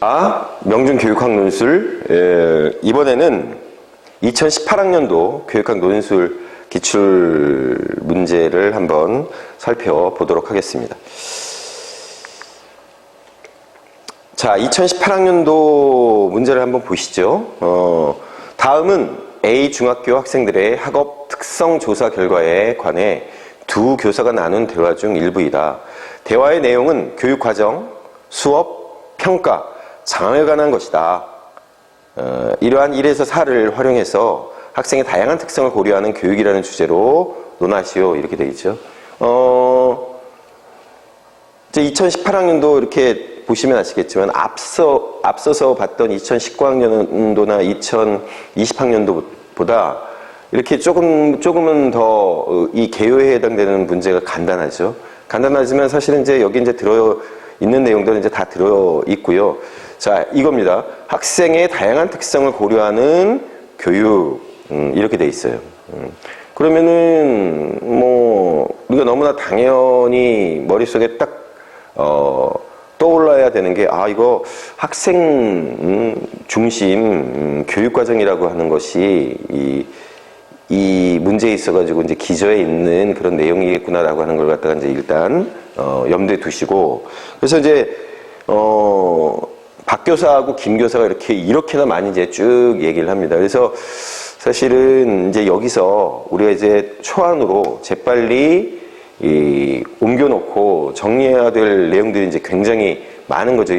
명중교육학 논술. 이번에는 2018학년도 교육학 논술 기출 문제를 한번 살펴보도록 하겠습니다. 자, 2018학년도 문제를 한번 보시죠. 다음은 A 중학교 학생들의 학업 특성 조사 결과에 관해 두 교사가 나눈 대화 중 일부이다. 대화의 내용은 교육과정, 수업, 평가, 장학에 관한 것이다. 이러한 1에서 4를 활용해서 학생의 다양한 특성을 고려하는 교육이라는 주제로 논하시오. 이렇게 되어 있죠. 이제 2018학년도 이렇게 보시면 아시겠지만 앞서서 봤던 2019학년도나 2020학년도보다 이렇게 조금은 더 이 개요에 해당되는 문제가 간단하죠. 간단하지만 사실은 이제 여기 이제 들어 있는 내용들은 이제 다 들어 있고요. 자, 이겁니다. 학생의 다양한 특성을 고려하는 교육. 이렇게 돼 있어요. 그러면은 우리가 너무나 당연히 머릿속에 딱 떠올라야 되는 게 이거 학생 중심 교육과정이라고 하는 것이 이 문제에 있어가지고 이제 기저에 있는 그런 내용이겠구나라고 하는 걸 갖다가 이제 일단 염두에 두시고, 그래서 이제 박 교사하고 김 교사가 이렇게나 많이 이제 쭉 얘기를 합니다. 그래서 사실은 이제 여기서 우리가 이제 초안으로 재빨리 옮겨놓고 정리해야 될 내용들이 이제 굉장히 많은 거죠.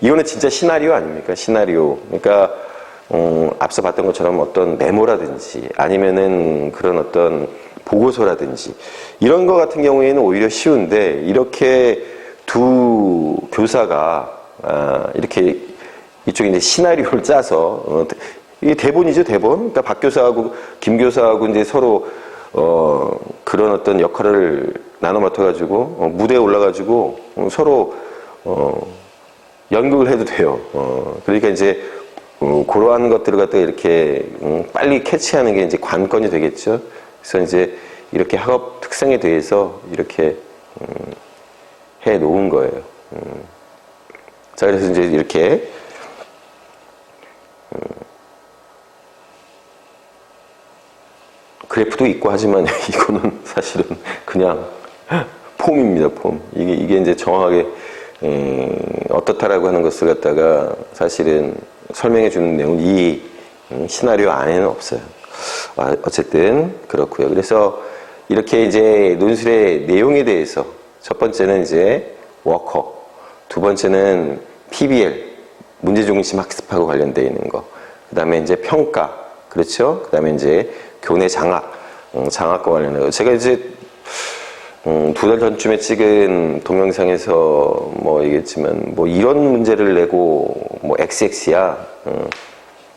이거는 진짜 시나리오 아닙니까? 시나리오. 그러니까 앞서 봤던 것처럼 어떤 메모라든지 아니면은 그런 어떤 보고서라든지 이런 거 같은 경우에는 오히려 쉬운데, 이렇게 두 교사가 이렇게 이쪽에 이제 시나리오를 짜서 이게 대본이죠, 대본. 그러니까 박 교사하고 김 교사하고 이제 서로 그런 어떤 역할을 나눠 맡아가지고 무대에 올라가지고 서로 연극을 해도 돼요. 그러니까 이제 그러한 것들을 갖다가 이렇게 빨리 캐치하는 게 이제 관건이 되겠죠. 그래서 이제 이렇게 학업 특성에 대해서 이렇게 해 놓은 거예요. 자, 그래서 이제 이렇게 그래프도 있고 하지만 이거는 사실은 그냥 폼입니다, 폼. 이게 이제 정확하게 어떻다라고 하는 것을 갖다가 사실은 설명해 주는 내용은 이 시나리오 안에는 없어요. 어쨌든 그렇고요. 그래서 이렇게 이제 논술의 내용에 대해서 첫 번째는 이제 워커, 두 번째는 PBL, 문제중심 학습하고 관련되어 있는 거, 그 다음에 이제 평가, 그렇죠? 그 다음에 이제 교내 장학, 장학과 관련된 거. 제가 이제 두 달 전쯤에 찍은 동영상에서 얘기했지만 이런 문제를 내고 XX야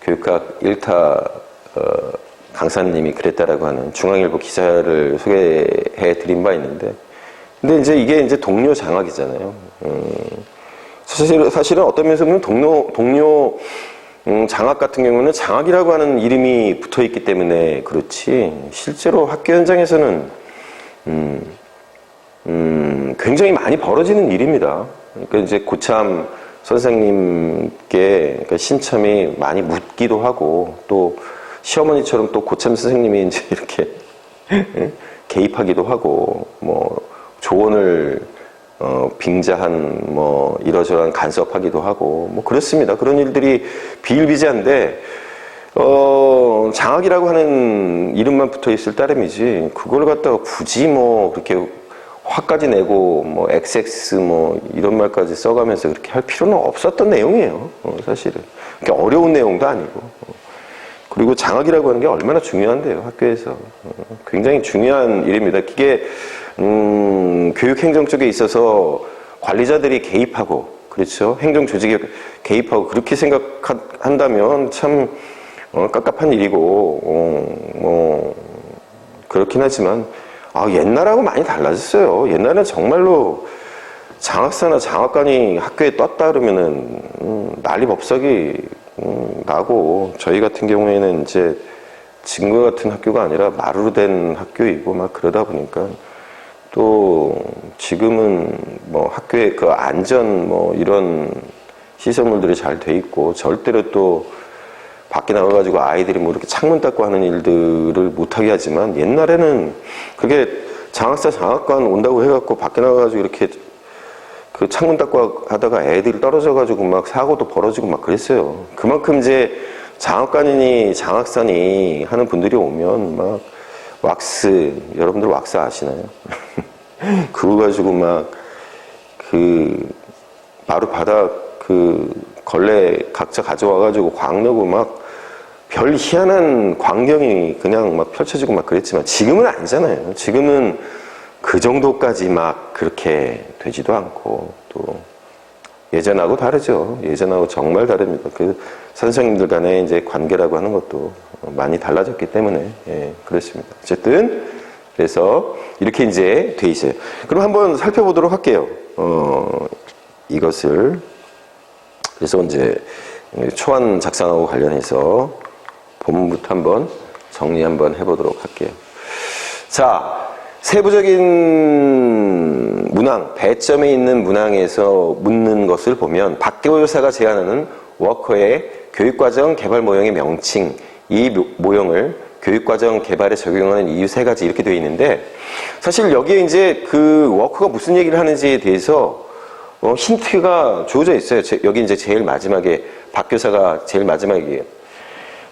교육학 1타 강사님이 그랬다라고 하는 중앙일보 기사를 소개해 드린 바 있는데, 근데 이제 이게 이제 동료 장학이잖아요. 사실은 어떤 면에서 보면 동료 장학 같은 경우는 장학이라고 하는 이름이 붙어 있기 때문에 그렇지, 실제로 학교 현장에서는 굉장히 많이 벌어지는 일입니다. 그러니까 이제 고참 선생님께 그러니까 신참이 많이 묻기도 하고, 또 시어머니처럼 또 고참 선생님이 이제 이렇게 개입하기도 하고, 조언을 빙자한 이러저러한 간섭하기도 하고 그렇습니다. 그런 일들이 비일비재한데 장학이라고 하는 이름만 붙어 있을 따름이지, 그걸 갖다가 굳이 그렇게 화까지 내고 XX 이런 말까지 써가면서 그렇게 할 필요는 없었던 내용이에요. 사실은 그렇게 어려운 내용도 아니고. 그리고 장학이라고 하는 게 얼마나 중요한데요, 학교에서. 굉장히 중요한 일입니다. 그게 교육행정 쪽에 있어서 관리자들이 개입하고, 그렇죠? 행정 조직에 개입하고 그렇게 생각한다면 참 깝깝한 일이고, 그렇긴 하지만 옛날하고 많이 달라졌어요. 옛날에는 정말로 장학사나 장학관이 학교에 떴다 그러면은 난리법석이 나고, 저희 같은 경우에는 이제 지금과 같은 학교가 아니라 마루로 된 학교이고 그러다 보니까, 또 지금은 학교의 그 안전 이런 시설물들이 잘 돼 있고 절대로 또 밖에 나가가지고 아이들이 뭐 이렇게 창문 닦고 하는 일들을 못하게 하지만 옛날에는 그게 장학사 장학관 온다고 해갖고 밖에 나가가지고 이렇게 그 창문 닦고 하다가 애들이 떨어져가지고 막 사고도 벌어지고 막 그랬어요. 그만큼 이제 장학관이니 장학사니 하는 분들이 오면 막 왁스, 여러분들 왁스 아시나요? 그거 가지고 막 그 바로 바닥 그 걸레 각자 가져와가지고 광 넣고 막 별 희한한 광경이 그냥 막 펼쳐지고 막 그랬지만 지금은 아니잖아요. 지금은 그 정도까지 막 그렇게 되지도 않고 또 예전하고 다르죠. 예전하고 정말 다릅니다. 그 선생님들 간의 이제 관계라고 하는 것도 많이 달라졌기 때문에 예, 그렇습니다. 어쨌든 그래서 이렇게 이제 돼 있어요. 그럼 한번 살펴보도록 할게요. 이것을 그래서 이제 초안 작성하고 관련해서 본문부터 한번 정리 한번 해보도록 할게요. 자, 세부적인 문항, 배점에 있는 문항에서 묻는 것을 보면 박교사가 제안하는 워커의 교육과정 개발 모형의 명칭, 이 모형을 교육과정 개발에 적용하는 이유 3가지 이렇게 되어 있는데 사실 여기에 이제 그 워커가 무슨 얘기를 하는지에 대해서 힌트가 주어져 있어요. 여기 이제 제일 마지막에 박교사가 제일 마지막이에요.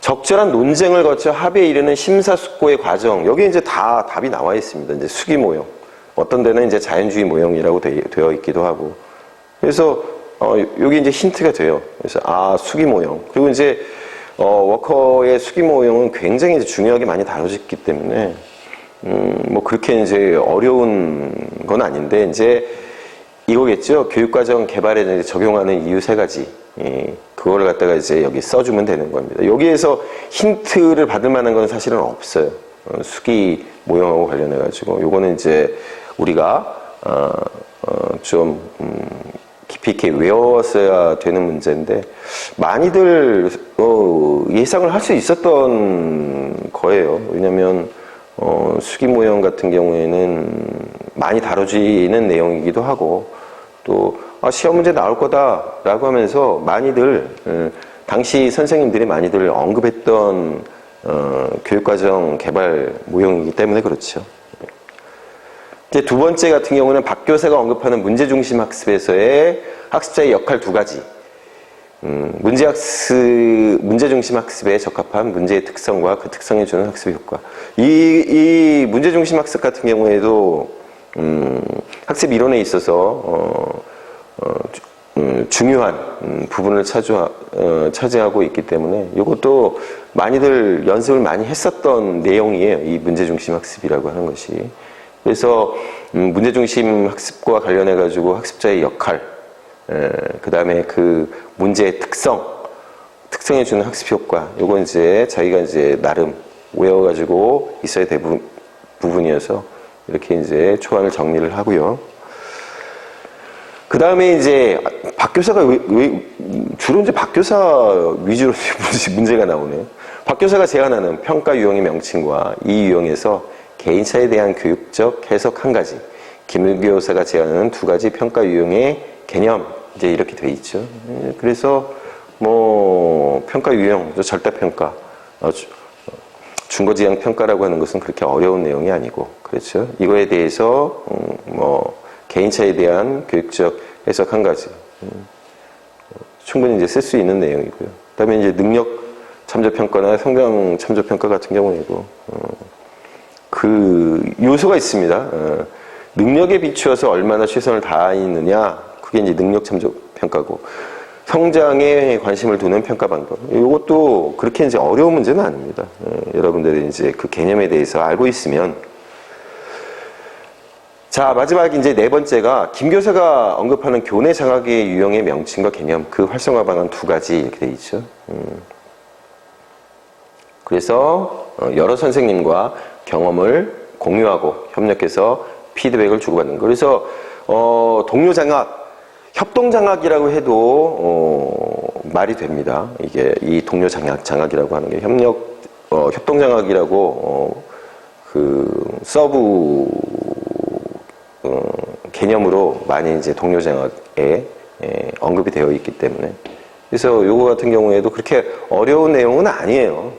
적절한 논쟁을 거쳐 합의에 이르는 심사숙고의 과정. 여기 이제 다 답이 나와 있습니다. 이제 수기 모형. 어떤 데는 이제 자연주의 모형이라고 되어 있기도 하고. 그래서 여기 이제 힌트가 돼요. 그래서 수기 모형. 그리고 이제 워커의 수기 모형은 굉장히 이제 중요하게 많이 다뤄졌기 때문에 뭐 그렇게 이제 어려운 건 아닌데 이제 이거겠죠. 교육과정 개발에 적용하는 이유 3가지. 그거를 갖다가 이제 여기 써주면 되는 겁니다. 여기에서 힌트를 받을 만한 건 사실은 없어요. 수기 모형하고 관련해가지고. 요거는 이제 우리가, 좀, 깊이 있게 외웠어야 되는 문제인데, 많이들, 예상을 할 수 있었던 거예요. 왜냐면, 수기 모형 같은 경우에는 많이 다뤄지는 내용이기도 하고 또 시험 문제 나올 거다라고 하면서 많이들 당시 선생님들이 많이들 언급했던 교육과정 개발 모형이기 때문에 그렇죠. 이제 2번째 같은 경우는 박교사가 언급하는 문제중심 학습에서의 학습자의 역할 2가지. 문제중심 학습에 적합한 문제의 특성과 그 특성에 주는 학습 효과. 이 문제중심 학습 같은 경우에도, 학습 이론에 있어서, 중요한 부분을 차지하고 있기 때문에 이것도 많이들 연습을 많이 했었던 내용이에요. 이 문제중심 학습이라고 하는 것이. 그래서, 문제중심 학습과 관련해가지고 학습자의 역할, 그 다음에 그 문제의 특성에 주는 학습 효과. 요건 이제 자기가 이제 나름 외워가지고 있어야 될 부분이어서 이렇게 이제 초안을 정리를 하고요. 그 다음에 이제 박교사가 주로 이제 박교사 위주로 문제가 나오네요. 박교사가 제안하는 평가 유형의 명칭과 이 유형에서 개인차에 대한 교육적 해석 1가지. 김교사가 제안하는 2가지 평가 유형의 개념, 이제 이렇게 돼 있죠. 그래서, 평가 유형, 절대평가, 중거지향 평가라고 하는 것은 그렇게 어려운 내용이 아니고, 그렇죠. 이거에 대해서, 개인차에 대한 교육적 해석 1가지. 충분히 이제 쓸 수 있는 내용이고요. 그 다음에 이제 능력 참조평가나 성장 참조평가 같은 경우에도, 그 요소가 있습니다. 능력에 비추어서 얼마나 최선을 다했느냐, 그게 이제 능력 참조 평가고, 성장에 관심을 두는 평가 방법. 이것도 그렇게 이제 어려운 문제는 아닙니다. 여러분들이 이제 그 개념에 대해서 알고 있으면. 자, 마지막 이제 4번째가 김 교사가 언급하는 교내 장학의 유형의 명칭과 개념, 그 활성화 방안 2가지 이렇게 돼 있죠. 그래서 여러 선생님과 경험을 공유하고 협력해서 피드백을 주고받는 거. 그래서 동료 장학, 협동 장학이라고 해도 말이 됩니다. 이게 이 동료 장학이라고 하는 게 협동 장학이라고 그 서브 개념으로 많이 이제 동료 장학에 언급이 되어 있기 때문에. 그래서 요거 같은 경우에도 그렇게 어려운 내용은 아니에요.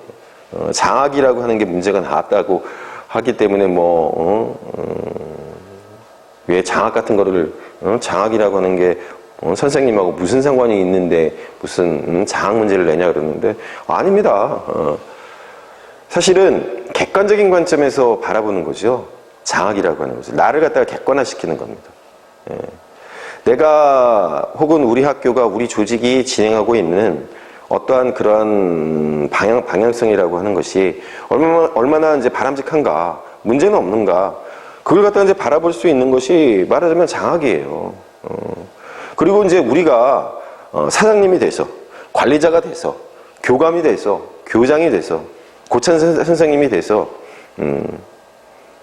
장학이라고 하는 게 문제가 나왔다고 하기 때문에 왜 장학 같은 거를 장학이라고 하는 게 선생님하고 무슨 상관이 있는데 무슨 장학 문제를 내냐 그러는데 아닙니다. 사실은 객관적인 관점에서 바라보는 거죠. 장학이라고 하는 것을 나를 갖다가 객관화시키는 겁니다. 내가 혹은 우리 학교가 우리 조직이 진행하고 있는 어떠한 그러한 방향성이라고 하는 것이 얼마나 이제 바람직한가, 문제는 없는가, 그걸 갖다가 이제 바라볼 수 있는 것이 말하자면 장학이에요. 그리고 이제 우리가 사장님이 돼서, 관리자가 돼서, 교감이 돼서, 교장이 돼서, 고찬 선생님이 돼서,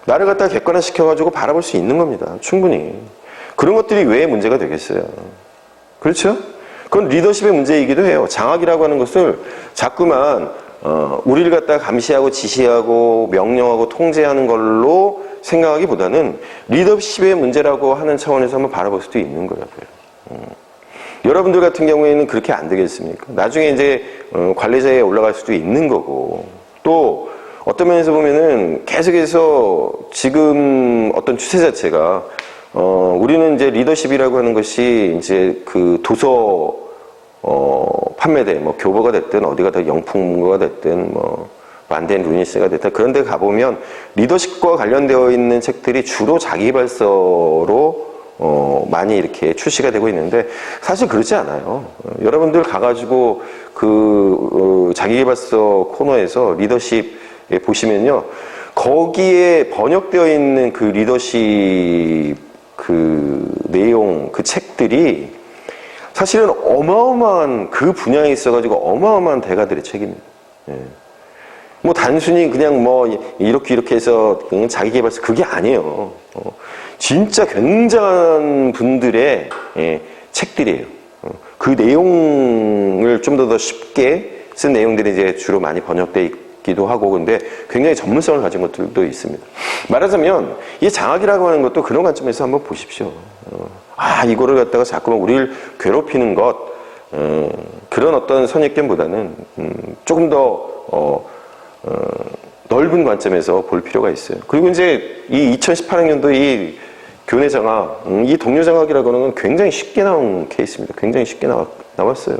나를 갖다가 객관화시켜가지고 바라볼 수 있는 겁니다. 충분히. 그런 것들이 왜 문제가 되겠어요? 그렇죠? 그건 리더십의 문제이기도 해요. 장학이라고 하는 것을 자꾸만 우리를 갖다가 감시하고 지시하고 명령하고 통제하는 걸로 생각하기보다는 리더십의 문제라고 하는 차원에서 한번 바라볼 수도 있는 거라고요. 여러분들 같은 경우에는 그렇게 안 되겠습니까? 나중에 이제 관리자에 올라갈 수도 있는 거고, 또 어떤 면에서 보면은 계속해서 지금 어떤 추세 자체가 우리는 이제 리더십이라고 하는 것이 이제 그 도서 판매대, 뭐 교보가 됐든 어디가 더 영풍문고가 됐든 뭐 만덴 루니스가 됐든 그런 데 가보면 리더십과 관련되어 있는 책들이 주로 자기발서로 많이 이렇게 출시가 되고 있는데 사실 그렇지 않아요. 여러분들 가가지고 그 자기계발서 코너에서 리더십에 보시면요, 거기에 번역되어 있는 그 리더십 그 내용, 그 책들이 사실은 어마어마한 그 분야에 있어가지고 어마어마한 대가들의 책입니다. 뭐 단순히 그냥 뭐 이렇게 해서 자기계발서 그게 아니에요. 진짜 굉장한 분들의 책들이에요. 그 내용을 좀 더 쉽게 쓴 내용들이 이제 주로 많이 번역되어 있기도 하고, 근데 굉장히 전문성을 가진 것들도 있습니다. 말하자면 이 장학이라고 하는 것도 그런 관점에서 한번 보십시오. 이거를 갖다가 자꾸만 우리를 괴롭히는 것, 그런 어떤 선입견보다는 조금 더 넓은 관점에서 볼 필요가 있어요. 그리고 이제 이 2018학년도 이 교내 장학, 이 동료 장학이라고 하는 건 굉장히 쉽게 나온 케이스입니다. 굉장히 쉽게 나왔어요.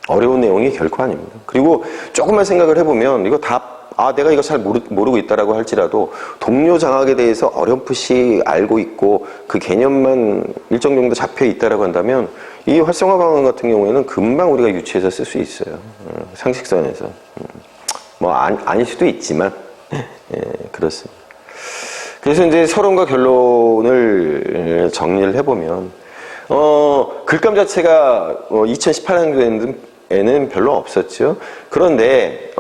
어려운 내용이 결코 아닙니다. 그리고 조금만 생각을 해보면 이거 다 내가 이거 잘 모르고 있다라고 할지라도 동료 장학에 대해서 어렴풋이 알고 있고 그 개념만 일정 정도 잡혀 있다라고 한다면 이 활성화 방안 같은 경우에는 금방 우리가 유치해서 쓸 수 있어요. 상식선에서. 뭐 아닐 수도 있지만 그렇습니다. 그래서 이제 서론과 결론을 정리를 해보면 글감 자체가 2018학년에는 별로 없었죠. 그런데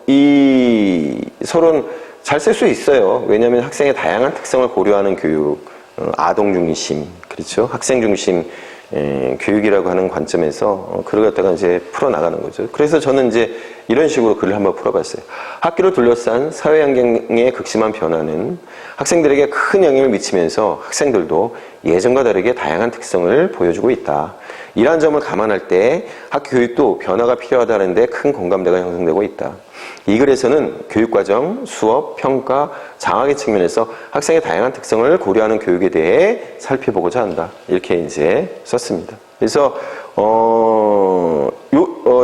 이 서론 잘 쓸 수 있어요. 왜냐하면 학생의 다양한 특성을 고려하는 교육, 아동 중심, 그렇죠? 학생 중심 교육이라고 하는 관점에서 글을 갖다가 이제 풀어나가는 거죠. 그래서 저는 이제 이런 식으로 글을 한번 풀어봤어요. 학교를 둘러싼 사회 환경의 극심한 변화는 학생들에게 큰 영향을 미치면서 학생들도 예전과 다르게 다양한 특성을 보여주고 있다. 이러한 점을 감안할 때 학교 교육도 변화가 필요하다는 데 큰 공감대가 형성되고 있다. 이 글에서는 교육과정, 수업, 평가, 장학의 측면에서 학생의 다양한 특성을 고려하는 교육에 대해 살펴보고자 한다. 이렇게 이제 썼습니다. 그래서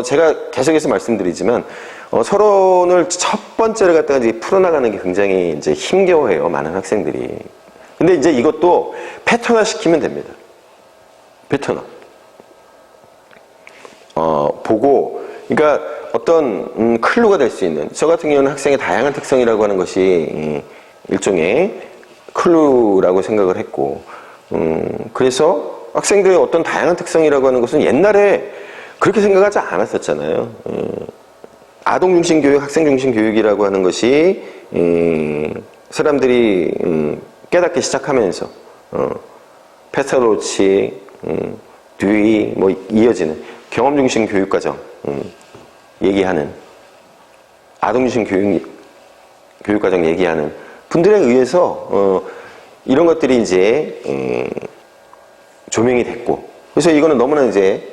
제가 계속해서 말씀드리지만 서론을 첫 번째를 갖다가 이제 풀어나가는 게 굉장히 이제 힘겨워해요. 많은 학생들이. 근데 이제 이것도 패턴화 시키면 됩니다. 패턴화. 보고, 그러니까 어떤 클루가 될 수 있는, 저 같은 경우는 학생의 다양한 특성이라고 하는 것이 일종의 클루라고 생각을 했고, 그래서 학생들의 어떤 다양한 특성이라고 하는 것은 옛날에 그렇게 생각하지 않았었잖아요. 아동 중심 교육, 학생 중심 교육이라고 하는 것이 사람들이 깨닫기 시작하면서 페스탈로치, 듀이, 뭐 이어지는 경험 중심 교육 과정 얘기하는, 아동 중심 교육 과정 얘기하는 분들에 의해서 이런 것들이 이제 조명이 됐고, 그래서 이거는 너무나 이제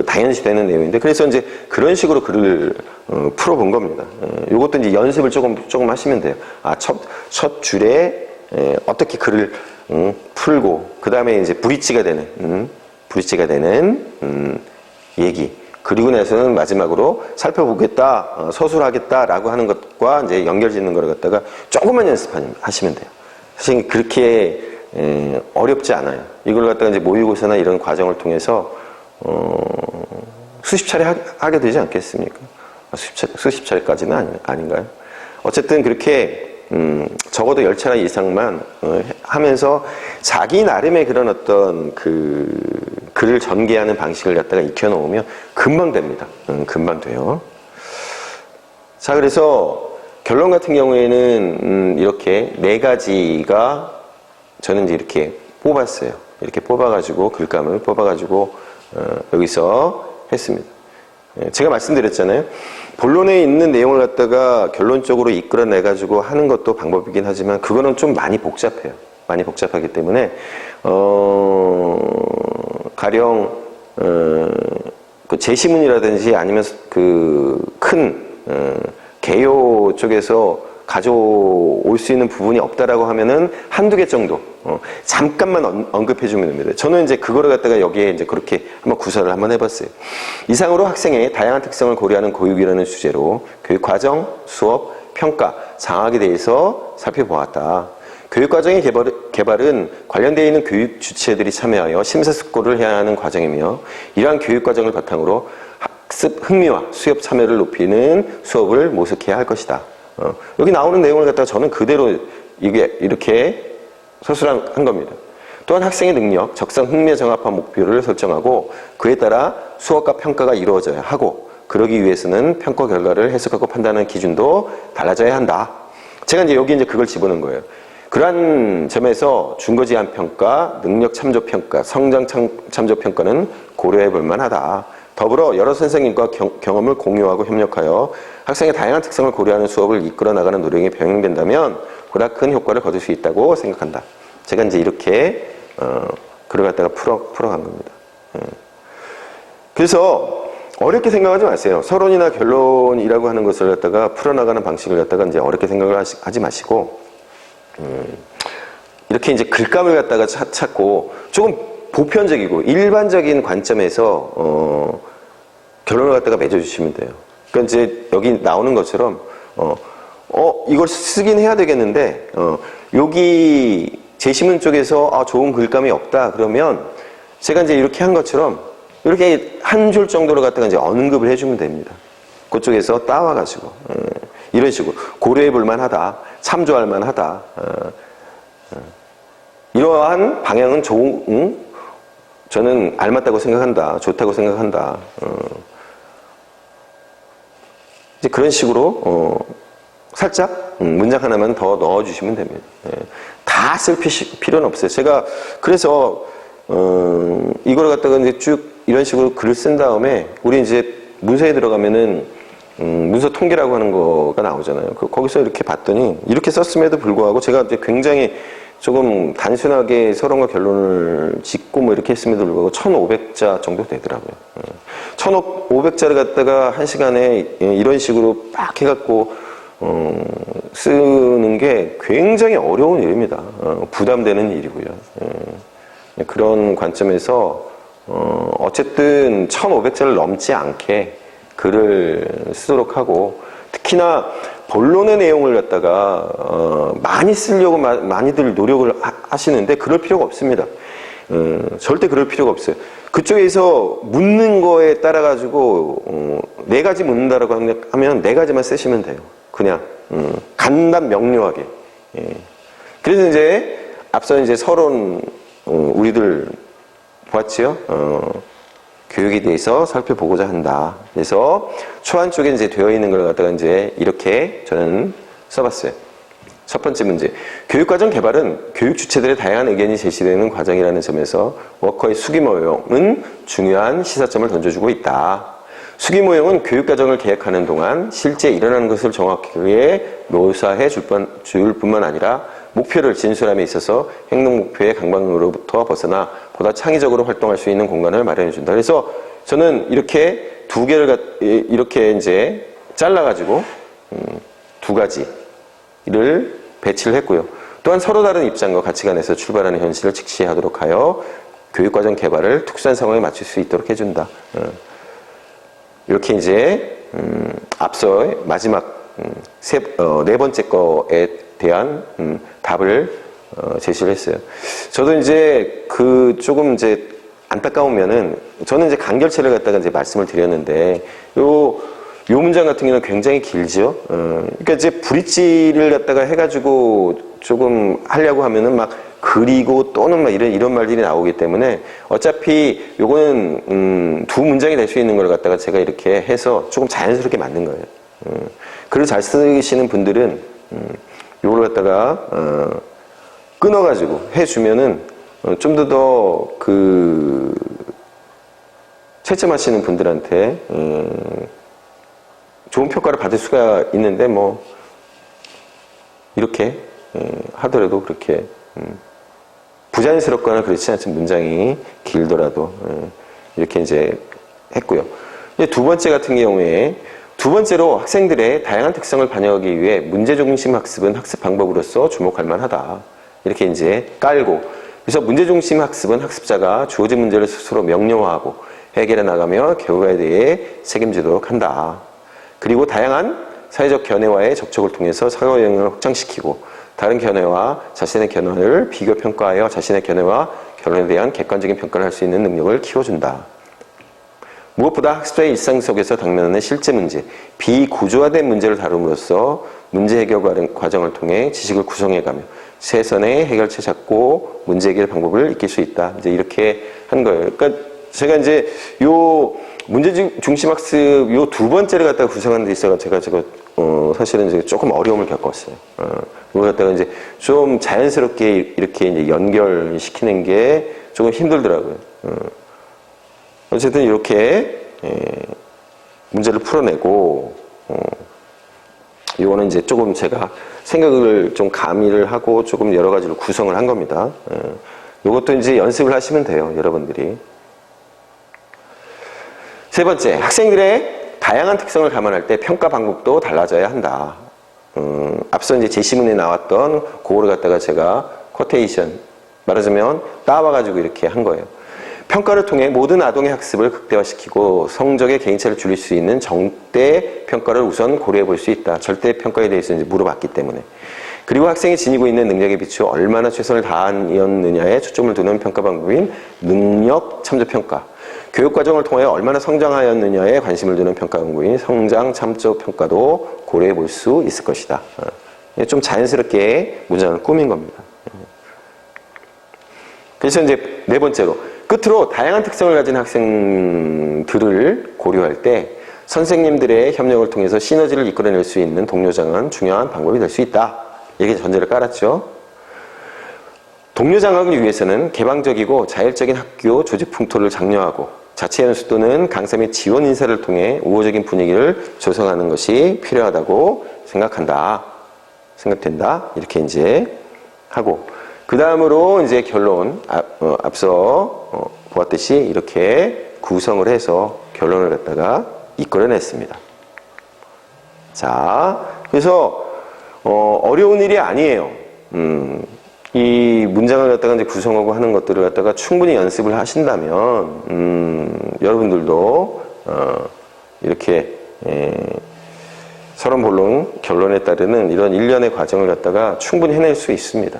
당연시되는 내용인데, 그래서 이제 그런 식으로 글을 풀어본 겁니다. 이것도 이제 연습을 조금 하시면 돼요. 첫 줄에 어떻게 글을 풀고, 그 다음에 이제 브릿지가 되는 얘기. 그리고 나서는 마지막으로 살펴보겠다, 서술하겠다라고 하는 것과 이제 연결 짓는 걸 갖다가 조금만 연습하시면 돼요. 사실 그렇게 어렵지 않아요. 이걸 갖다가 이제 모의고사나 이런 과정을 통해서 수십 차례 하게 되지 않겠습니까? 수십 차례까지는 아닌가요? 어쨌든 그렇게 적어도 10차례 이상만 하면서 자기 나름의 그런 어떤 글을 전개하는 방식을 갖다가 익혀놓으면 금방 됩니다. 금방 돼요. 자, 그래서 결론 같은 경우에는 이렇게 4가지가 저는 이제 이렇게 뽑았어요. 이렇게 뽑아가지고 글감을 뽑아가지고 여기서 했습니다. 제가 말씀드렸잖아요. 본론에 있는 내용을 갖다가 결론적으로 이끌어내가지고 하는 것도 방법이긴 하지만 그거는 좀 많이 복잡해요. 많이 복잡하기 때문에 가령 그 제시문이라든지 아니면 그 큰 개요 쪽에서 가져올 수 있는 부분이 없다라고 하면은 한두 개 정도 잠깐만 언급해주면 됩니다. 저는 이제 그거를 갖다가 여기에 이제 그렇게 한번 구설을 한번 해봤어요. 이상으로 학생의 다양한 특성을 고려하는 교육이라는 주제로 교육 과정, 수업, 평가, 장학에 대해서 살펴보았다. 교육 과정의 개발은 관련되어 있는 교육 주체들이 참여하여 심사숙고를 해야 하는 과정이며 이러한 교육 과정을 바탕으로 학습 흥미와 수업 참여를 높이는 수업을 모색해야 할 것이다. 여기 나오는 내용을 갖다가 저는 그대로 이렇게 서술한 겁니다. 또한 학생의 능력, 적성, 흥미에 적합한 목표를 설정하고 그에 따라 수업과 평가가 이루어져야 하고 그러기 위해서는 평가 결과를 해석하고 판단하는 기준도 달라져야 한다. 제가 이제 여기 이제 그걸 집어넣은 거예요. 그러한 점에서 준거 제한 평가, 능력 참조 평가, 성장 참조 평가는 고려해 볼 만하다. 더불어 여러 선생님과 경험을 공유하고 협력하여 학생의 다양한 특성을 고려하는 수업을 이끌어 나가는 노력이 병행된다면 보다 큰 효과를 거둘 수 있다고 생각한다. 제가 이제 이렇게 글을 갖다가 풀어간 겁니다. 그래서 어렵게 생각하지 마세요. 서론이나 결론이라고 하는 것을 갖다가 풀어나가는 방식을 갖다가 이제 어렵게 생각을 하지 마시고 이렇게 이제 글감을 갖다가 찾고 조금 보편적이고 일반적인 관점에서 결론을 갖다가 맺어주시면 돼요. 그러니까 이제 여기 나오는 것처럼 이걸 쓰긴 해야 되겠는데 여기 제시문 쪽에서 좋은 글감이 없다 그러면 제가 이제 이렇게 한 것처럼 이렇게 한 줄 정도로 갖다가 이제 언급을 해주면 됩니다. 그쪽에서 따와가지고 이런 식으로 고려해 볼 만하다, 참조할 만하다. 이러한 방향은 저는 알맞다고 생각한다, 좋다고 생각한다. 이제 그런 식으로 살짝 문장 하나만 더 넣어주시면 됩니다. 다 쓸 필요는 없어요. 제가 그래서 이걸 갖다가 이제 쭉 이런 식으로 글을 쓴 다음에 우리 이제 문서에 들어가면은 문서 통계라고 하는 거가 나오잖아요. 거기서 이렇게 봤더니 이렇게 썼음에도 불구하고 제가 이제 굉장히 조금 단순하게 서론과 결론을 짓고 뭐 이렇게 했음에도 불구하고 1500자 정도 되더라고요. 1500자를 갖다가 1시간에 이런 식으로 막 해갖고 쓰는 게 굉장히 어려운 일입니다. 부담되는 일이고요. 그런 관점에서 어쨌든 1500자를 넘지 않게 글을 쓰도록 하고 특히나 본론의 내용을 갖다가 많이 쓰려고 많이들 노력을 하시는데 그럴 필요가 없습니다. 절대 그럴 필요가 없어요. 그쪽에서 묻는 거에 따라 가지고 4가지 묻는다라고 하면 4가지만 쓰시면 돼요. 그냥 간단 명료하게. 그래서 이제 앞서 이제 서론 우리들 보았지요. 교육에 대해서 살펴보고자 한다. 그래서 초안 쪽에 이제 되어 있는 걸 갖다가 이제 이렇게 저는 써봤어요. 첫 번째 문제. 교육과정 개발은 교육 주체들의 다양한 의견이 제시되는 과정이라는 점에서 워커의 수기모형은 중요한 시사점을 던져주고 있다. 수기모형은 교육과정을 계획하는 동안 실제 일어나는 것을 정확하게 묘사해 줄 뿐만 아니라 목표를 진술함에 있어서 행동 목표의 강박으로부터 벗어나 보다 창의적으로 활동할 수 있는 공간을 마련해준다. 그래서 저는 이렇게 두 개를 이렇게 이제 잘라가지고 두 가지를 배치를 했고요. 또한 서로 다른 입장과 가치관에서 출발하는 현실을 직시하도록 하여 교육과정 개발을 특수한 상황에 맞출 수 있도록 해준다. 이렇게 이제 앞서 마지막 네 번째 거에 대한 답을 제시를 했어요. 저도 이제 조금 이제 안타까운 면은 저는 이제 간결체를 갖다가 이제 말씀을 드렸는데 요 문장 같은 경우는 굉장히 길죠. 그러니까 이제 브릿지를 갖다가 해가지고 조금 하려고 하면은 막 그리고 또는 막 이런 말들이 나오기 때문에 어차피 요거는 두 문장이 될 수 있는 걸 갖다가 제가 이렇게 해서 조금 자연스럽게 만든 거예요. 글을 잘 쓰시는 분들은 요걸 갖다가 끊어가지고 해주면은 좀 더 채점하시는 분들한테 좋은 평가를 받을 수가 있는데 뭐 이렇게 하더라도 그렇게 부자연스럽거나 그렇지 않지만 문장이 길더라도 이렇게 이제 했고요. 이제 두 번째 같은 경우에 두 번째로 학생들의 다양한 특성을 반영하기 위해 문제중심 학습은 학습 방법으로서 주목할 만하다. 이렇게 이제 깔고 그래서 문제중심 학습은 학습자가 주어진 문제를 스스로 명료화하고 해결해 나가며 결과에 대해 책임지도록 한다. 그리고 다양한 사회적 견해와의 접촉을 통해서 사고 영역을 확장시키고 다른 견해와 자신의 견해를 비교 평가하여 자신의 견해와 결론에 대한 객관적인 평가를 할 수 있는 능력을 키워준다. 무엇보다 학습자의 일상 속에서 당면하는 실제 문제, 비구조화된 문제를 다룸으로써 문제 해결 과정을 통해 지식을 구성해가며 최선의 해결책 잡고 문제 해결 방법을 익힐 수 있다. 이제 이렇게 한 거예요. 그러니까 제가 이제 요 문제 중심 학습 요 두 번째를 갖다가 구성하는 데 있어서 제가 사실은 이제 조금 어려움을 겪었어요. 이걸 갖다가 이제 좀 자연스럽게 이렇게 이제 연결시키는 게 조금 힘들더라고요. 어쨌든 이렇게 문제를 풀어내고 이거는 이제 조금 제가 생각을 좀 가미를 하고 조금 여러 가지로 구성을 한 겁니다. 이것도 이제 연습을 하시면 돼요, 여러분들이. 세 번째, 학생들의 다양한 특성을 감안할 때 평가 방법도 달라져야 한다. 앞서 이제 제시문에 나왔던 그거를 갖다가 제가 코테이션, 말하자면 따와가지고 이렇게 한 거예요. 평가를 통해 모든 아동의 학습을 극대화시키고 성적의 개인차를 줄일 수 있는 정대 평가를 우선 고려해 볼 수 있다. 절대 평가에 대해서 이제 물어봤기 때문에. 그리고 학생이 지니고 있는 능력에 비추어 얼마나 최선을 다하였느냐에 초점을 두는 평가 방법인 능력 참조 평가. 교육 과정을 통해 얼마나 성장하였느냐에 관심을 두는 평가 방법인 성장 참조 평가도 고려해 볼 수 있을 것이다. 좀 자연스럽게 문장을 꾸민 겁니다. 그래서 이제 네 번째로 끝으로 다양한 특성을 가진 학생들을 고려할 때 선생님들의 협력을 통해서 시너지를 이끌어낼 수 있는 동료장은 중요한 방법이 될 수 있다. 이렇게 전제를 깔았죠. 동료장악을 위해서는 개방적이고 자율적인 학교 조직 풍토를 장려하고 자체 연수 또는 강사 및 지원 인사를 통해 우호적인 분위기를 조성하는 것이 필요하다고 생각된다. 이렇게 이제 하고 그 다음으로 이제 결론 앞서 보았듯이 이렇게 구성을 해서 결론을 갖다가 이끌어냈습니다. 자, 그래서 어려운 일이 아니에요. 이 문장을 갖다가 이제 구성하고 하는 것들을 갖다가 충분히 연습을 하신다면 여러분들도 이렇게 서론 본론 결론에 따르는 이런 일련의 과정을 갖다가 충분히 해낼 수 있습니다.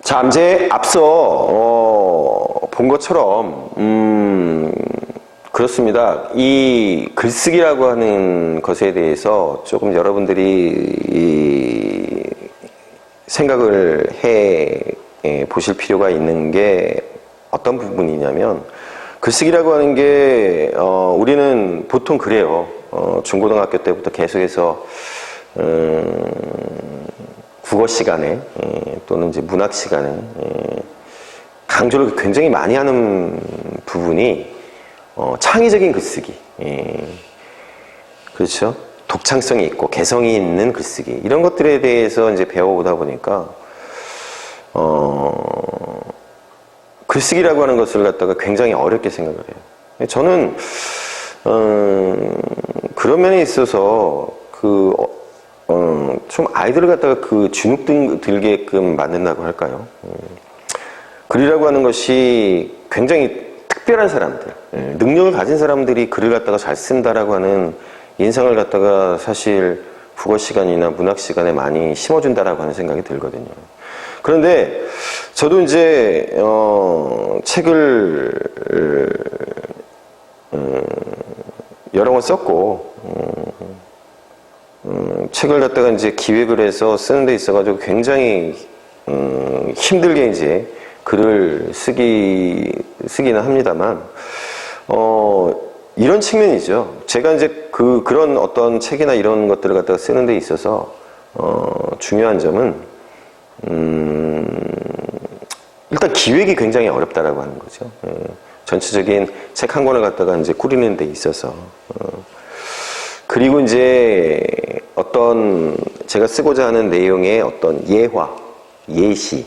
자, 이제 앞서 본 것처럼 그렇습니다. 이 글쓰기라고 하는 것에 대해서 조금 여러분들이 생각을 해 보실 필요가 있는 게 어떤 부분이냐면 글쓰기라고 하는 게 우리는 보통 그래요. 중고등학교 때부터 계속해서 국어 시간에 또는 이제 문학 시간에 강조를 굉장히 많이 하는 부분이 창의적인 글쓰기. 그렇죠? 독창성이 있고 개성이 있는 글쓰기 이런 것들에 대해서 이제 배워오다 보니까 글쓰기라고 하는 것을 갖다가 굉장히 어렵게 생각을 해요. 저는 그런 면에 있어서 좀 아이들을 갖다가 주눅 들게끔 만든다고 할까요? 글이라고 하는 것이 굉장히 특별한 사람들, 능력을 가진 사람들이 글을 갖다가 잘 쓴다라고 하는 인상을 갖다가 사실 국어 시간이나 문학 시간에 많이 심어준다라고 하는 생각이 들거든요. 그런데 저도 이제 책을 여러 권 썼고 책을 갖다가 이제 기획을 해서 쓰는 데 있어가지고 굉장히 힘들게 이제 글을 쓰기는 합니다만 이런 측면이죠. 제가 이제 그런 어떤 책이나 이런 것들을 갖다가 쓰는 데 있어서 중요한 점은 일단 기획이 굉장히 어렵다라고 하는 거죠. 전체적인 책 한 권을 갖다가 이제 꾸리는 데 있어서 그리고 이제 어떤 제가 쓰고자 하는 내용의 어떤 예화, 예시,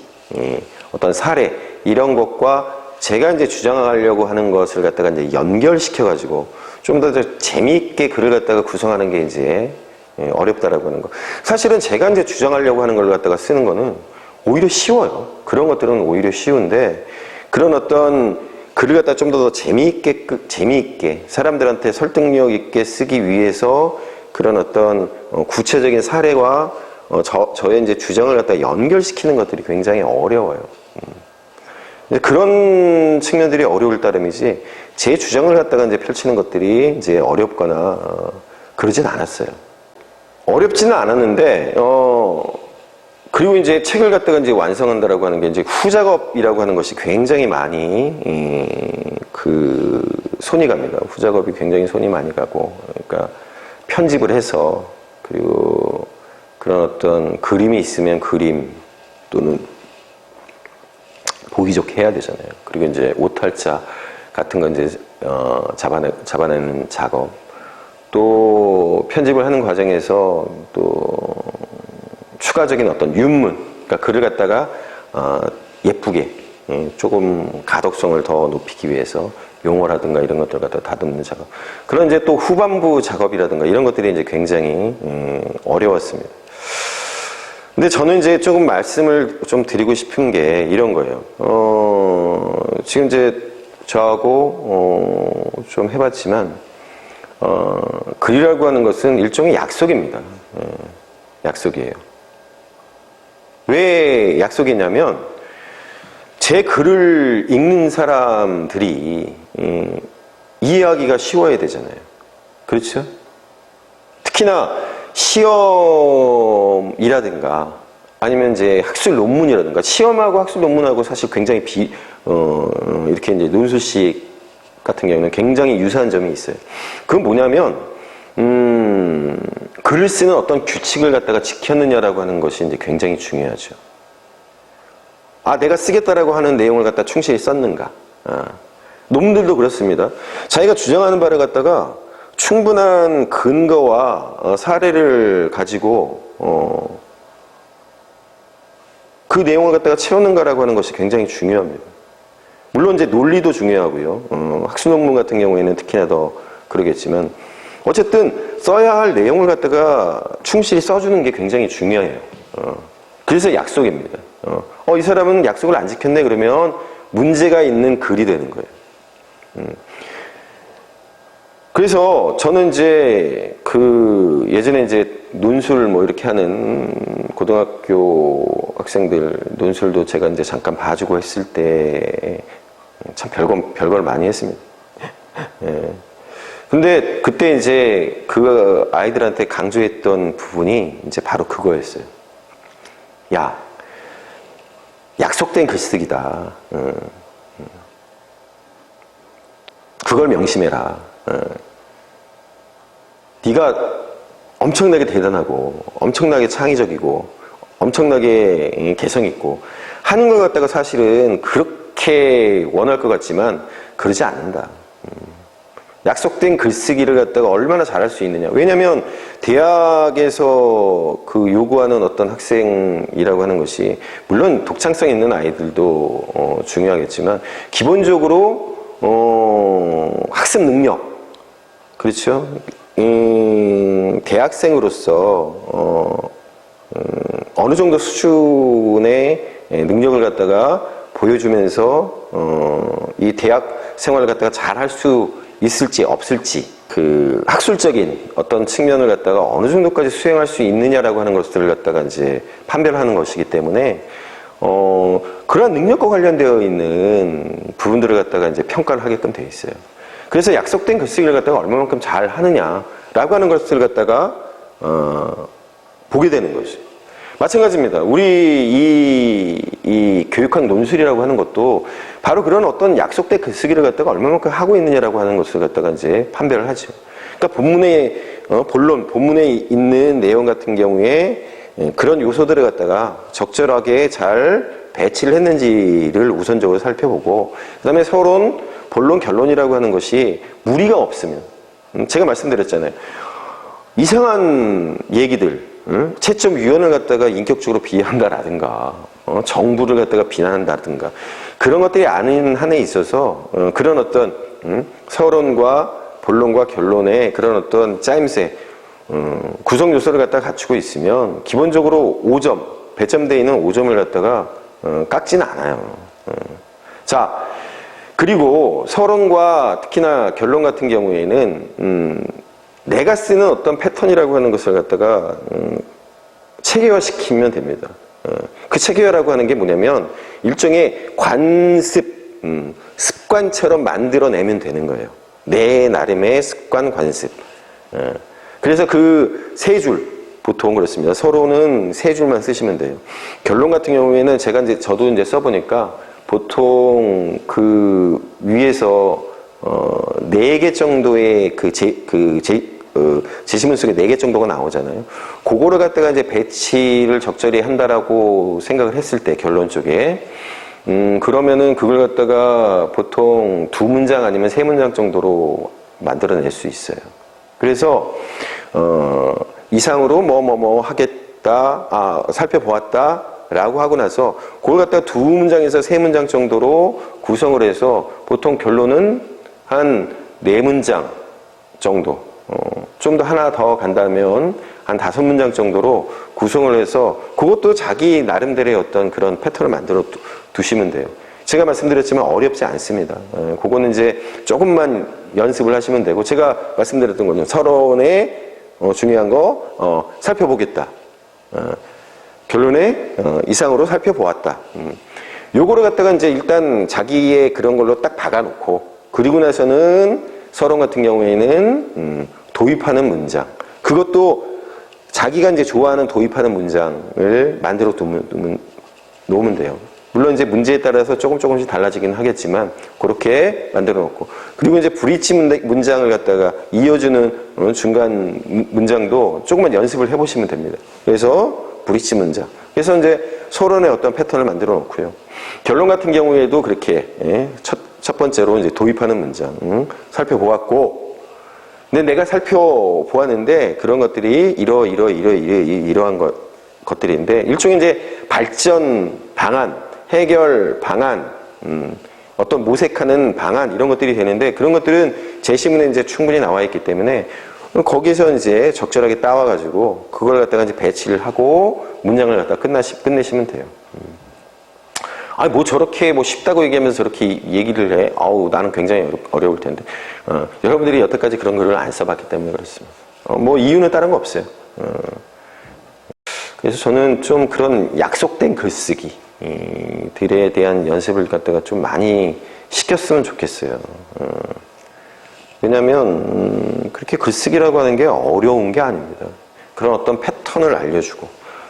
어떤 사례 이런 것과 제가 이제 주장하려고 하는 것을 갖다가 이제 연결시켜가지고 좀 더 재미있게 글을 갖다가 구성하는 게 이제 어렵다라고 하는 거. 사실은 제가 이제 주장하려고 하는 걸 갖다가 쓰는 거는 오히려 쉬워요. 그런 것들은 오히려 쉬운데 그런 어떤 글을 갖다 좀 더 재미있게 사람들한테 설득력 있게 쓰기 위해서 그런 어떤 구체적인 사례와 저의 이제 주장을 갖다 연결시키는 것들이 굉장히 어려워요. 그런 측면들이 어려울 따름이지 제 주장을 갖다가 이제 펼치는 것들이 이제 어렵거나 그러진 않았어요. 어렵지는 않았는데 그리고 이제 책을 갖다가 이제 완성한다라고 하는 게 이제 후작업이라고 하는 것이 굉장히 많이 손이 갑니다. 후작업이 굉장히 손이 많이 가고 그러니까 편집을 해서 그리고 그런 어떤 그림이 있으면 그림 또는 보기 좋게 해야 되잖아요. 그리고 이제 오탈자 같은 건 이제 잡아내는 작업 또 편집을 하는 과정에서 또 추가적인 어떤 윤문 그러니까 글을 갖다가 예쁘게 조금 가독성을 더 높이기 위해서 용어라든가 이런 것들 갖다 다듬는 작업 그런 이제 또 후반부 작업이라든가 이런 것들이 이제 굉장히 어려웠습니다. 근데 저는 이제 조금 말씀을 좀 드리고 싶은 게 이런 거예요. 지금 이제 저하고 좀 해봤지만 글이라고 하는 것은 일종의 약속입니다. 약속이에요. 왜 약속이냐면 제 글을 읽는 사람들이 이해하기가 쉬워야 되잖아요. 그렇죠? 특히나 시험이라든가 아니면 이제 학술 논문이라든가 시험하고 학술 논문하고 사실 굉장히 이렇게 이제 논술식 같은 경우는 굉장히 유사한 점이 있어요. 그건 뭐냐면 글을 쓰는 어떤 규칙을 갖다가 지켰느냐라고 하는 것이 이제 굉장히 중요하죠. 내가 쓰겠다라고 하는 내용을 갖다 충실히 썼는가. 논문들도 그렇습니다. 자기가 주장하는 바를 갖다가 충분한 근거와 사례를 가지고 그 내용을 갖다가 채우는가라고 하는 것이 굉장히 중요합니다. 물론 이제 논리도 중요하고요. 학술 논문 같은 경우에는 특히나 더 그러겠지만 어쨌든 써야 할 내용을 갖다가 충실히 써주는 게 굉장히 중요해요. 그래서 약속입니다. 이 사람은 약속을 안 지켰네 그러면 문제가 있는 글이 되는 거예요. 그래서 저는 이제 예전에 이제 논술 뭐 이렇게 하는 고등학교 학생들 논술도 제가 이제 잠깐 봐주고 했을 때 참 별걸 많이 했습니다. 예. 근데 그때 이제 그 아이들한테 강조했던 부분이 이제 바로 그거였어요. 야, 약속된 글쓰기다. 그걸 명심해라. 네가 엄청나게 대단하고 엄청나게 창의적이고 엄청나게 개성 있고 하는 걸 갖다가 사실은 그렇게 원할 것 같지만 그러지 않는다. 약속된 글쓰기를 갖다가 얼마나 잘할 수 있느냐. 왜냐하면 대학에서 그 요구하는 어떤 학생이라고 하는 것이 물론 독창성 있는 아이들도 중요하겠지만 기본적으로 학습 능력, 그렇죠. 대학생으로서 어느 정도 수준의 능력을 갖다가 보여주면서 이 대학 생활을 갖다가 잘 할 수 있을지 없을지, 그 학술적인 어떤 측면을 갖다가 어느 정도까지 수행할 수 있느냐라고 하는 것들을 갖다가 이제 판별을 하는 것이기 때문에 그러한 능력과 관련되어 있는 부분들을 갖다가 이제 평가를 하게끔 되어 있어요. 그래서 약속된 글쓰기를 갖다가 얼마만큼 잘 하느냐라고 하는 것들을 갖다가 보게 되는 거죠. 마찬가지입니다. 우리 이 교육학 논술이라고 하는 것도 바로 그런 어떤 약속된 글쓰기를 갖다가 얼마만큼 하고 있느냐라고 하는 것을 갖다가 이제 판별을 하죠. 그러니까 본문에 있는 내용 같은 경우에 그런 요소들을 갖다가 적절하게 잘 배치를 했는지를 우선적으로 살펴보고, 그 다음에 서론, 본론, 결론이라고 하는 것이 무리가 없으면, 제가 말씀드렸잖아요. 이상한 얘기들, 채점 위원을 갖다가 인격적으로 비한다라든가, 정부를 갖다가 비난한다든가, 그런 것들이 아닌 한에 있어서 그런 어떤 서론과 본론과 결론의 그런 어떤 짜임새, 구성 요소를 갖다가 갖추고 있으면 기본적으로 5점, 배점되어 있는 5점을 갖다가 깎지는 않아요. 자, 그리고 서론과 특히나 결론 같은 경우에는 내가 쓰는 어떤 패턴이라고 하는 것을 갖다가 체계화시키면 됩니다. 그 체계화라고 하는 게 뭐냐면 일종의 관습, 습관처럼 만들어내면 되는 거예요. 내 나름의 습관, 관습. 그래서 그 세 줄, 보통 그렇습니다. 서론은 세 줄만 쓰시면 돼요. 결론 같은 경우에는 저도 이제 써보니까 보통 그 위에서 4개 정도의 제시문 속에 4개 정도가 나오잖아요. 그거를 갖다가 이제 배치를 적절히 한다라고 생각을 했을 때, 결론 쪽에. 그러면은 그걸 갖다가 보통 2문장 아니면 3문장 정도로 만들어낼 수 있어요. 그래서, 이상으로 뭐 하겠다, 살펴보았다, 라고 하고 나서, 그걸 갖다가 2문장에서 3문장 정도로 구성을 해서 보통 결론은 한 4문장 정도, 좀 더 하나 더 간다면 한 5문장 정도로 구성을 해서 그것도 자기 나름대로의 어떤 그런 패턴을 만들어 두시면 돼요. 제가 말씀드렸지만 어렵지 않습니다. 그거는 이제 조금만 연습을 하시면 되고, 제가 말씀드렸던 거는 서론에 중요한 거 살펴보겠다. 결론에 이상으로 살펴보았다. 요거를 갖다가 이제 일단 자기의 그런 걸로 딱 박아놓고, 그리고 나서는 서론 같은 경우에는 도입하는 문장, 그것도 자기가 이제 좋아하는 도입하는 문장을 만들어 놓으면 돼요. 물론 이제 문제에 따라서 조금씩 달라지긴 하겠지만 그렇게 만들어 놓고, 그리고 이제 브릿지 문장을 갖다가 이어주는 중간 문장도 조금만 연습을 해보시면 됩니다. 그래서 브릿지 문장, 그래서 이제 서론의 어떤 패턴을 만들어 놓고요. 결론 같은 경우에도 그렇게 첫 번째로 이제 도입하는 문장 살펴보았고, 근데 내가 살펴보았는데 그런 것들이 이러한 것들인데, 일종의 이제 발전 방안, 해결 방안, 어떤 모색하는 방안, 이런 것들이 되는데, 그런 것들은 제시문에 이제 충분히 나와 있기 때문에 거기서 이제 적절하게 따와가지고 그걸 갖다가 이제 배치를 하고 문장을 갖다가 끝내시면 돼요. 저렇게 쉽다고 얘기하면서 저렇게 얘기를 해. 나는 굉장히 어려울 텐데. 여러분들이 여태까지 그런 글을 안 써봤기 때문에 그렇습니다. 이유는 다른 거 없어요. 그래서 저는 좀 그런 약속된 글쓰기들에 대한 연습을 갖다가 좀 많이 시켰으면 좋겠어요. 왜냐면, 그렇게 글쓰기라고 하는 게 어려운 게 아닙니다. 그런 어떤 패턴을 알려주고,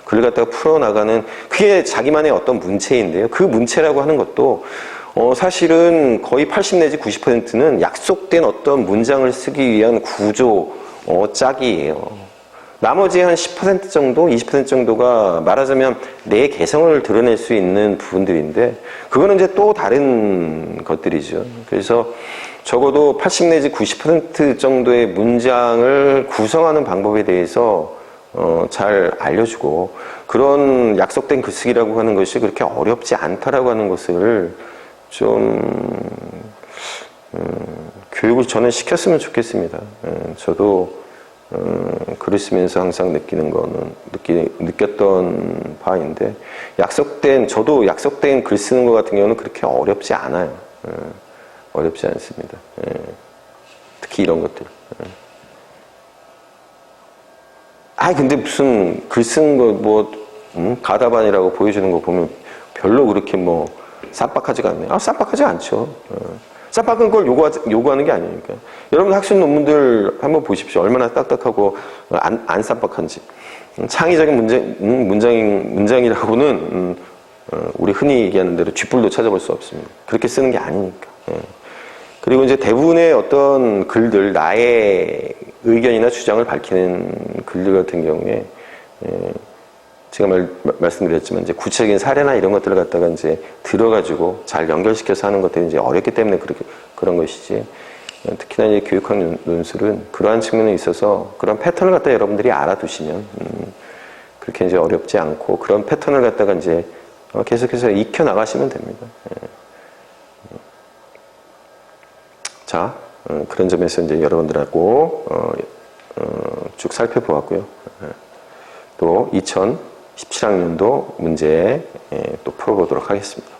글을 갖다가 풀어나가는, 그게 자기만의 어떤 문체인데요. 그 문체라고 하는 것도, 사실은 거의 80 내지 90%는 약속된 어떤 문장을 쓰기 위한 구조, 짝이에요. 나머지 한 10% 정도, 20% 정도가 말하자면 내 개성을 드러낼 수 있는 부분들인데, 그거는 이제 또 다른 것들이죠. 그래서 적어도 80 내지 90% 정도의 문장을 구성하는 방법에 대해서 잘 알려주고, 그런 약속된 글쓰기라고 하는 것이 그렇게 어렵지 않다라고 하는 것을 좀 교육을 저는 시켰으면 좋겠습니다. 저도 글을 쓰면서 항상 느꼈던 바인데, 저도 약속된 글 쓰는 것 같은 경우는 그렇게 어렵지 않아요. 어렵지 않습니다. 특히 이런 것들. 근데 무슨 글 쓰는 거 가다반이라고 보여주는 거 보면 별로 그렇게 쌈박하지가 않네요. 쌈박하지 않죠. 쌈박한 걸 요구하는 게 아니니까. 여러분 학술 논문들 한번 보십시오. 얼마나 딱딱하고 안 쌈박한지. 창의적인 문장이라고는 우리 흔히 얘기하는 대로 쥐뿔도 찾아볼 수 없습니다. 그렇게 쓰는 게 아니니까. 그리고 이제 대부분의 어떤 글들, 나의 의견이나 주장을 밝히는 글들 같은 경우에, 제가 말씀드렸지만, 이제 구체적인 사례나 이런 것들을 갖다가 이제 들어가지고 잘 연결시켜서 하는 것들이 이제 어렵기 때문에 그런 것이지. 특히나 이제 교육학 논술은 그러한 측면에 있어서 그런 패턴을 갖다 여러분들이 알아두시면, 그렇게 이제 어렵지 않고, 그런 패턴을 갖다가 이제 계속해서 익혀 나가시면 됩니다. 자, 그런 점에서 이제 여러분들하고 쭉 살펴보았고요. 또 2017학년도 문제 또 풀어보도록 하겠습니다.